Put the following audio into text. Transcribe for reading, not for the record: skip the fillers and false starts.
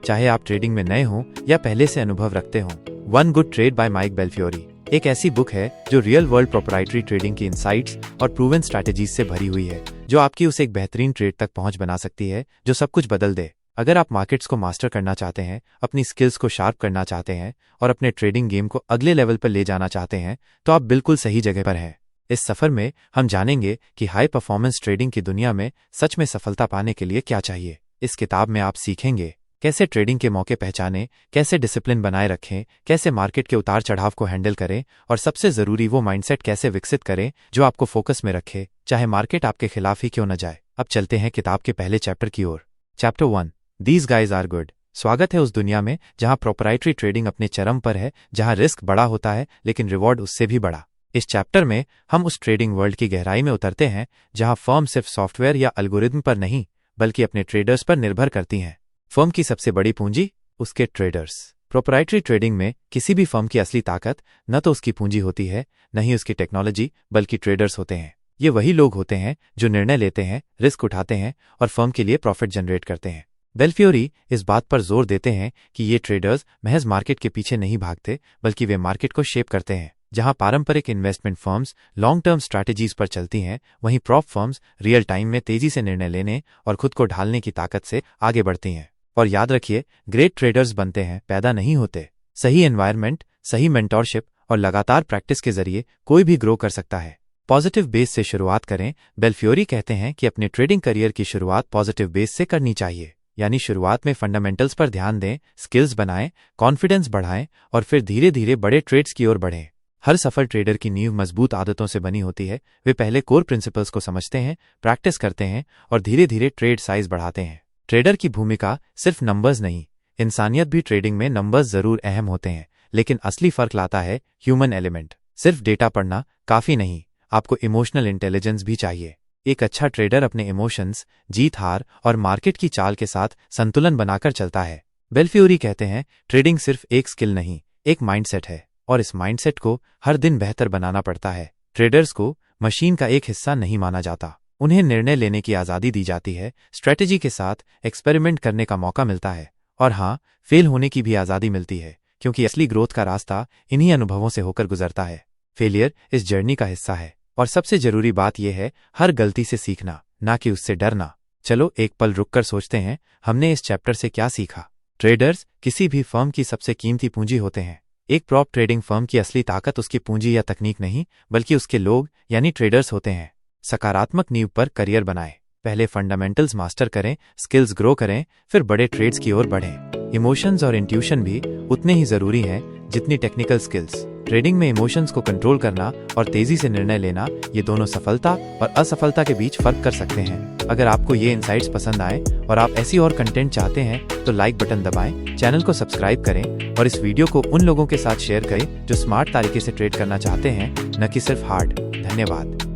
चाहे आप ट्रेडिंग में नए हों या पहले से अनुभव रखते हों। One good trade by Mike Bellafiore एक ऐसी बुक है जो रियल वर्ल्ड प्रोप्राइटरी ट्रेडिंग की इनसाइट्स और प्रूवन स्ट्रैटेजीज से भरी हुई है, जो आपकी उस एक बेहतरीन ट्रेड तक पहुंच बना सकती है जो सब कुछ बदल दे। अगर आप मार्केट्स को मास्टर करना चाहते हैं, अपनी स्किल्स को शार्प करना चाहते हैं और अपने ट्रेडिंग गेम को अगले लेवल पर ले जाना चाहते हैं, तो आप बिल्कुल सही जगह पर हैं। इस सफर में हम जानेंगे कि हाई परफॉर्मेंस ट्रेडिंग की दुनिया में सच में सफलता पाने के लिए क्या चाहिए। इस किताब में आप सीखेंगे कैसे ट्रेडिंग के मौके पहचानें, कैसे डिसिप्लिन बनाए रखें, कैसे मार्केट के उतार चढ़ाव को हैंडल करें और सबसे जरूरी वो माइंडसेट कैसे विकसित करें जो आपको फोकस में रखे, चाहे मार्केट आपके खिलाफ ही क्यों न जाए। अब चलते हैं किताब के पहले चैप्टर की ओर। Chapter 1, these guys are good. स्वागत है उस दुनिया में जहां प्रोप्राइटरी ट्रेडिंग अपने चरम पर है, जहां रिस्क बड़ा होता है लेकिन रिवॉर्ड उससे भी बड़ा। इस चैप्टर में हम उस ट्रेडिंग वर्ल्ड की गहराई में उतरते हैं जहां फर्म सिर्फ सॉफ्टवेयर या एल्गोरिदम पर नहीं बल्कि अपने ट्रेडर्स पर निर्भर करती हैं। फर्म की सबसे बड़ी पूंजी उसके ट्रेडर्स। प्रोप्राइटरी ट्रेडिंग में किसी भी फर्म की असली ताकत न तो उसकी पूंजी होती है, न ही उसकी टेक्नोलॉजी, बल्कि ट्रेडर्स होते हैं। ये वही लोग होते हैं जो निर्णय लेते हैं, रिस्क उठाते हैं और फर्म के लिए प्रॉफिट जनरेट करते हैं। बेल्फियोरी इस बात पर जोर देते हैं कि ये ट्रेडर्स महज मार्केट के पीछे नहीं भागते, बल्कि वे मार्केट को शेप करते हैं। जहां पारंपरिक investment firms long term strategies पर चलती हैं, वहीं प्रॉप फर्म्स रियल टाइम में तेजी से निर्णय लेने और खुद को ढालने की ताकत से आगे बढ़ती हैं। और याद रखिए, ग्रेट ट्रेडर्स बनते हैं, पैदा नहीं होते। सही एनवायरनमेंट, सही मेंटोरशिप और लगातार प्रैक्टिस के जरिए कोई भी ग्रो कर सकता है। पॉजिटिव बेस से शुरुआत करें। बेल्फियोरी कहते हैं कि अपने ट्रेडिंग करियर की शुरुआत पॉजिटिव बेस से करनी चाहिए, यानी शुरुआत में फंडामेंटल्स पर ध्यान दें, स्किल्स बनाएं, कॉन्फिडेंस बढ़ाएं और फिर धीरे धीरे बड़े ट्रेड्स की ओर बढ़ें। हर सफल ट्रेडर की नींव मजबूत आदतों से बनी होती है। वे पहले कोर प्रिंसिपल्स को समझते हैं, प्रैक्टिस करते हैं और धीरे धीरे ट्रेड साइज बढ़ाते हैं। ट्रेडर की भूमिका सिर्फ नंबर्स नहीं, इंसानियत भी। ट्रेडिंग में नंबर्स जरूर अहम होते हैं, लेकिन असली फर्क लाता है ह्यूमन एलिमेंट। सिर्फ डेटा पढ़ना काफी नहीं, आपको इमोशनल इंटेलिजेंस भी चाहिए। एक अच्छा ट्रेडर अपने इमोशंस, जीत हार और मार्केट की चाल के साथ संतुलन बनाकर चलता है। बेल्फियोरी कहते हैं, ट्रेडिंग सिर्फ एक स्किल नहीं, एक माइंडसेट है और इस माइंडसेट को हर दिन बेहतर बनाना पड़ता है। ट्रेडर्स को मशीन का एक हिस्सा नहीं माना जाता, उन्हें निर्णय लेने की आज़ादी दी जाती है, स्ट्रेटेजी के साथ एक्सपेरिमेंट करने का मौका मिलता है और हाँ, फेल होने की भी आज़ादी मिलती है, क्योंकि असली ग्रोथ का रास्ता इन्हीं अनुभवों से होकर गुजरता है। फेलियर इस जर्नी का हिस्सा है और सबसे जरूरी बात यह है हर गलती से सीखना, ना कि उससे डरना। चलो एक पल रुककर सोचते हैं, हमने इस चैप्टर से क्या सीखा। ट्रेडर्स किसी भी फर्म की सबसे कीमती पूंजी होते हैं। एक प्रॉप ट्रेडिंग फर्म की असली ताकत उसकी पूंजी या तकनीक नहीं, बल्कि उसके लोग यानी ट्रेडर्स होते हैं। सकारात्मक नींव पर करियर बनाएं। पहले फंडामेंटल्स मास्टर करें, स्किल्स ग्रो करें, फिर बड़े ट्रेड्स की ओर बढ़ें। इमोशंस और इंट्यूशन भी उतने ही जरूरी हैं जितनी टेक्निकल स्किल्स। ट्रेडिंग में इमोशंस को कंट्रोल करना और तेजी से निर्णय लेना, ये दोनों सफलता और असफलता के बीच फर्क कर सकते हैं। अगर आपको ये इनसाइट्स पसंद आए और आप ऐसी और कंटेंट चाहते हैं तो लाइक बटन दबाएं, चैनल को सब्सक्राइब करें और इस वीडियो को उन लोगों के साथ शेयर करें जो स्मार्ट तरीके से ट्रेड करना चाहते हैं, न कि सिर्फ हार्ड। धन्यवाद।